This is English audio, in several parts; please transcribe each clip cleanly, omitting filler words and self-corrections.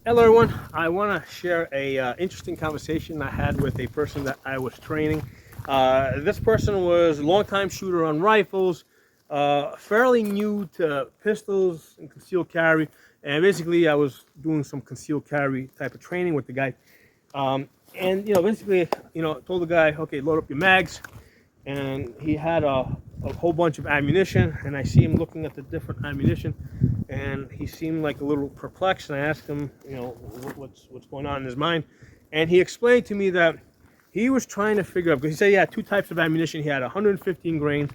Hello, everyone. I want to share a interesting conversation I had with a person that I was training. This person was a longtime shooter on rifles, fairly new to pistols and concealed carry, and basically I was doing some concealed carry type of training with the guy. And basically, told the guy, okay, load up your mags, and he had a whole bunch of ammunition, and I see him looking at the different ammunition, and he seemed like a little perplexed, and I asked him, what's going on in his mind, and he explained to me that he was trying to figure out, because he said he had two types of ammunition. He had 115 grains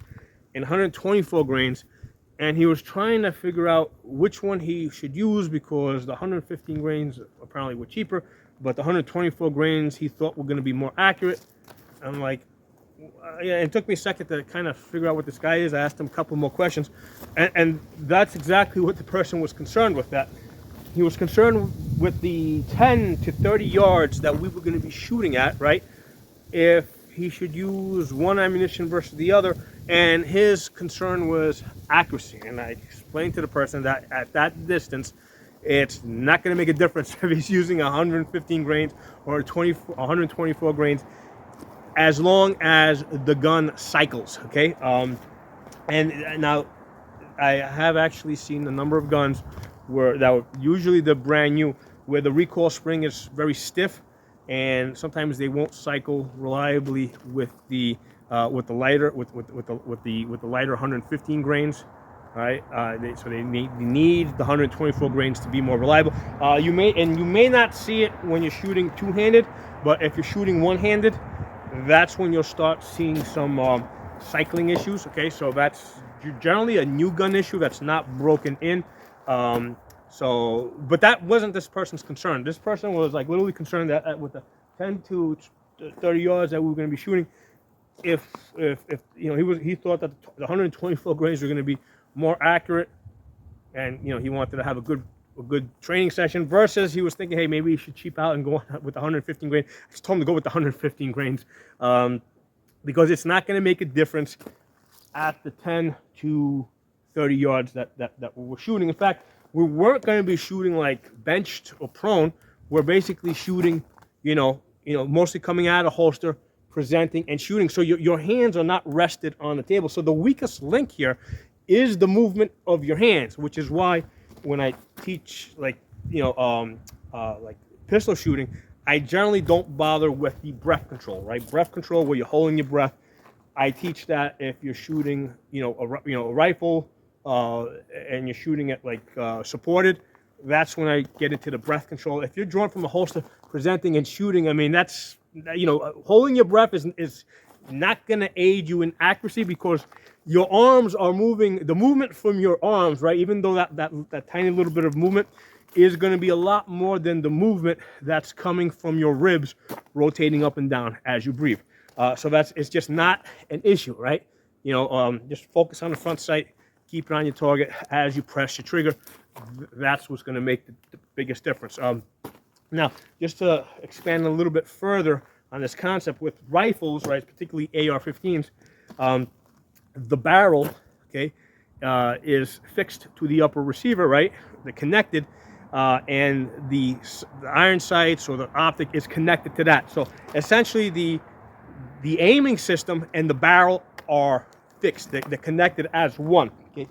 and 124 grains, and he was trying to figure out which one he should use because the 115 grains apparently were cheaper, but the 124 grains he thought were going to be more accurate. I'm like, yeah, it took me a second to kind of figure out what this guy is. I asked him a couple more questions, and that's exactly what the person was concerned with. That he was concerned with the 10 to 30 yards that we were going to be shooting at, right? If he should use one ammunition versus the other, and his concern was accuracy. And I explained to the person that at that distance, it's not going to make a difference if he's using 115 grains or 124 grains, as long as the gun cycles, okay? And now I have actually seen a number of guns usually they're brand new, where the recoil spring is very stiff, and sometimes they won't cycle reliably with the lighter lighter 115 grains. Right, so they need the 124 grains to be more reliable. You may not see it when you're shooting two-handed, but if you're shooting one-handed, that's when you'll start seeing some cycling issues. Okay, so that's generally a new gun issue that's not broken in. But that wasn't this person's concern. This person was like literally concerned that with the 10 to 30 yards that we were going to be shooting, if he thought that the 124 grains were going to be more accurate, and he wanted to have a good training session, versus he was thinking, hey, maybe you should cheap out and go with the 115 grains. I just told him to go with the 115 grains because it's not going to make a difference at the 10 to 30 yards that we're shooting. In fact, we weren't going to be shooting like benched or prone. We're basically shooting, mostly coming out of holster, presenting and shooting. So your hands are not rested on the table. So the weakest link here is the movement of your hands, which is why when I teach like pistol shooting, I generally don't bother with the breath control, right? Breath control, where you're holding your breath. I teach that if you're shooting, a rifle, and you're shooting it like supported. That's when I get into the breath control. If you're drawn from a holster, presenting and shooting, I mean, that's holding your breath is not going to aid you in accuracy, because your arms are moving. The movement from your arms, right? Even though that tiny little bit of movement is going to be a lot more than the movement that's coming from your ribs rotating up and down as you breathe. So it's just not an issue, right? Just focus on the front sight, keep it on your target as you press your trigger. That's what's going to make the biggest difference. Now, just to expand a little bit further on this concept with rifles, right, particularly AR-15s, the barrel, okay, is fixed to the upper receiver, right? They're connected, and the iron sights or the optic is connected to that. So essentially, the aiming system and the barrel are fixed. They're connected as one. Okay?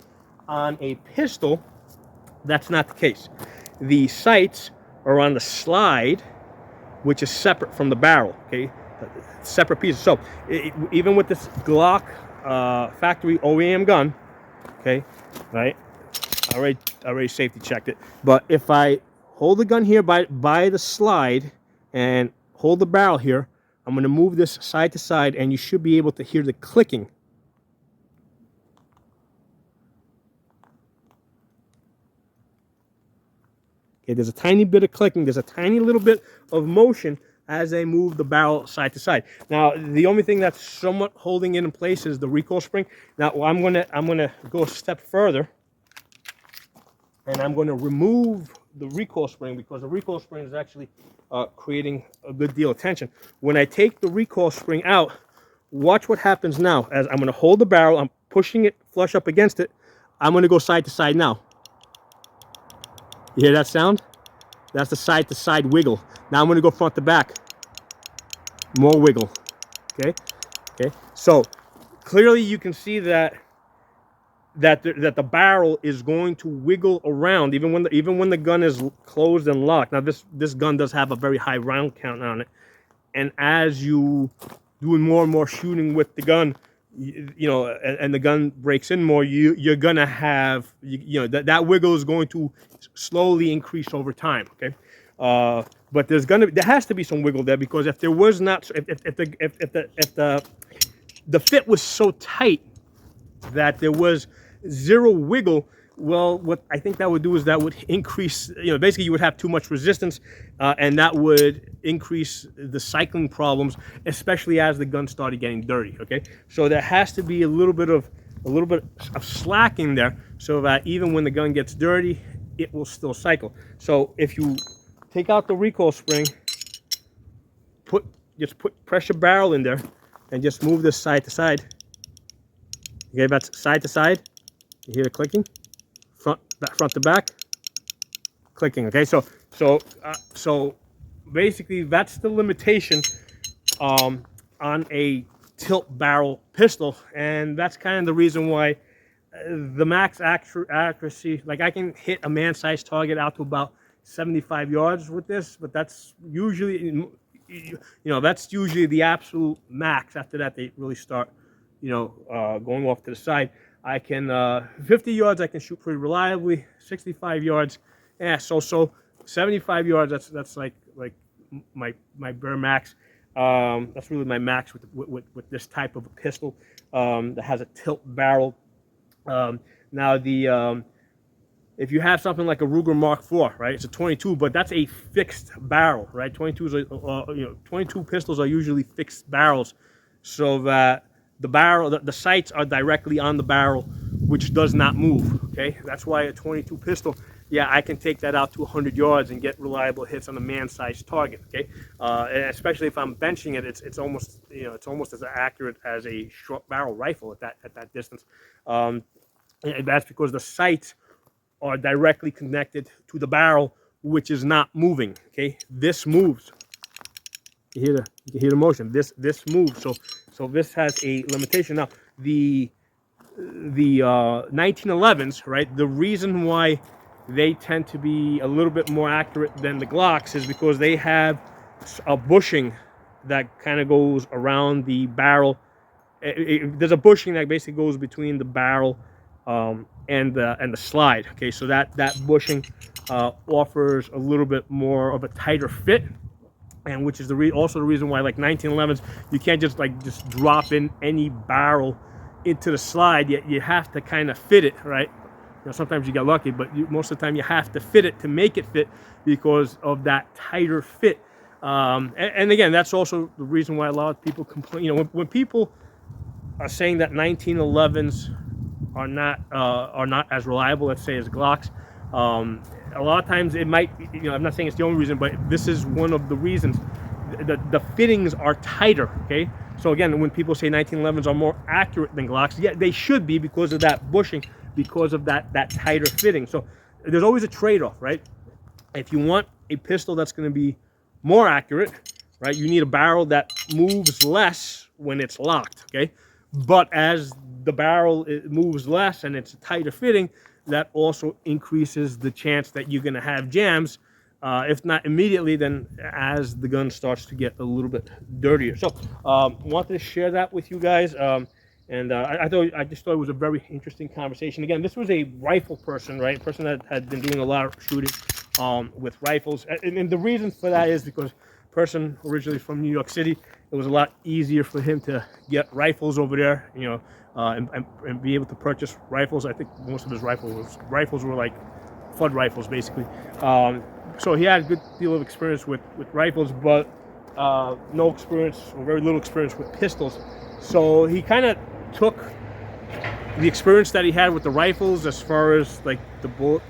On a pistol, that's not the case. The sights are on the slide, which is separate from the barrel. Okay, separate pieces. So even with this Glock factory OEM gun, okay, right? I already safety checked it. But if I hold the gun here by the slide and hold the barrel here, I'm going to move this side to side, and you should be able to hear the clicking. Okay, there's a tiny bit of clicking. There's a tiny little bit of motion as I move the barrel side to side. Now, the only thing that's somewhat holding it in place is the recoil spring. Now, I'm gonna go a step further, and I'm going to remove the recoil spring, because the recoil spring is actually creating a good deal of tension. When I take the recoil spring out, watch what happens now. As I'm going to hold the barrel, I'm pushing it flush up against it. I'm going to go side to side now. You hear that sound? That's the side to side wiggle. Now I'm going to go front to back. More wiggle. Okay. Okay. So clearly you can see that the barrel is going to wiggle around even when the gun is closed and locked. Now this gun does have a very high round count on it, and as you doing more and more shooting with the gun, you know, and the gun breaks in more, you're gonna have that wiggle is going to slowly increase over time. Okay, but there has to be some wiggle there, because if there was not, if the fit was so tight that there was zero wiggle, well, what I think that would do is that would increase, basically you would have too much resistance, and that would increase the cycling problems, especially as the gun started getting dirty. Okay, so there has to be a little bit of slack in there, so that even when the gun gets dirty, it will still cycle. So if you take out the recoil spring, just put pressure barrel in there, and just move this side to side. Okay, that's side to side. You hear the clicking, front to back, clicking. Okay, so basically that's the limitation on a tilt barrel pistol, and that's kind of the reason why the max accuracy, like I can hit a man-sized target out to about 75 yards with this, but that's usually, that's usually the absolute max. After that, they really start, going off to the side. I can 50 yards I can shoot pretty reliably. 65 yards, so 75 yards, that's like my bare max. That's really my max with this type of a pistol that has a tilt barrel. Now if you have something like a Ruger Mark IV, right? It's a 22, but that's a fixed barrel, right? 22 pistols are usually fixed barrels, so that the sights are directly on the barrel, which does not move. Okay, that's why a 22 pistol, yeah, I can take that out to 100 yards and get reliable hits on a man-sized target. Okay, and especially if I'm benching it, it's almost as accurate as a short barrel rifle at that distance. And that's because the sights are directly connected to the barrel, which is not moving. Okay, this moves. You can hear the motion. This moves. So this has a limitation. Now the 1911s, right? The reason why they tend to be a little bit more accurate than the Glocks is because they have a bushing that kind of goes around the barrel. There's a bushing that basically goes between the barrel and the slide. Okay, so that bushing offers a little bit more of a tighter fit, and which is also the reason why, like 1911s, you can't just drop in any barrel into the slide. You have to kind of fit it, right? Sometimes you get lucky, but most of the time you have to fit it to make it fit because of that tighter fit. And again, that's also the reason why a lot of people complain. When people are saying that 1911s are not as reliable, let's say, as Glocks, a lot of times it might, I'm not saying it's the only reason, but this is one of the reasons. The fittings are tighter. Okay, so again, when people say 1911s are more accurate than Glocks, yeah, they should be, because of that bushing, because of that tighter fitting. So there's always a trade-off, right? If you want a pistol that's going to be more accurate, right, you need a barrel that moves less when it's locked. Okay, but as the barrel moves less and it's a tighter fitting, that also increases the chance that you're going to have jams, if not immediately, then as the gun starts to get a little bit dirtier. So wanted to share that with you guys, and I just thought it was a very interesting conversation. Again, this was a rifle person, right? A person that had been doing a lot of shooting with rifles, and the reason for that is because person originally from New York City, it was a lot easier for him to get rifles over there, and be able to purchase rifles. I think most of his rifles were like FUD rifles, basically. So he had a good deal of experience with rifles, but no experience, or very little experience, with pistols. So he kind of took the experience that he had with the rifles, as far as like the bullet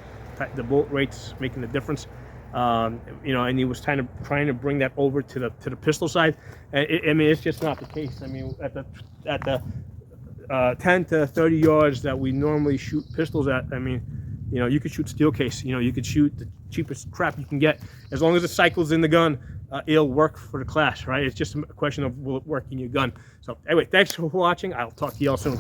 rates making the difference, and he was trying to bring that over to the pistol side. I mean, it's just not the case. I mean, at the 10 to 30 yards that we normally shoot pistols at, I mean, You know, you could shoot steel case. You know, you could shoot the cheapest crap you can get. As long as the cycle's in the gun, it'll work for the class, right? It's just a question of will it work in your gun. So anyway, thanks for watching. I'll talk to you all soon.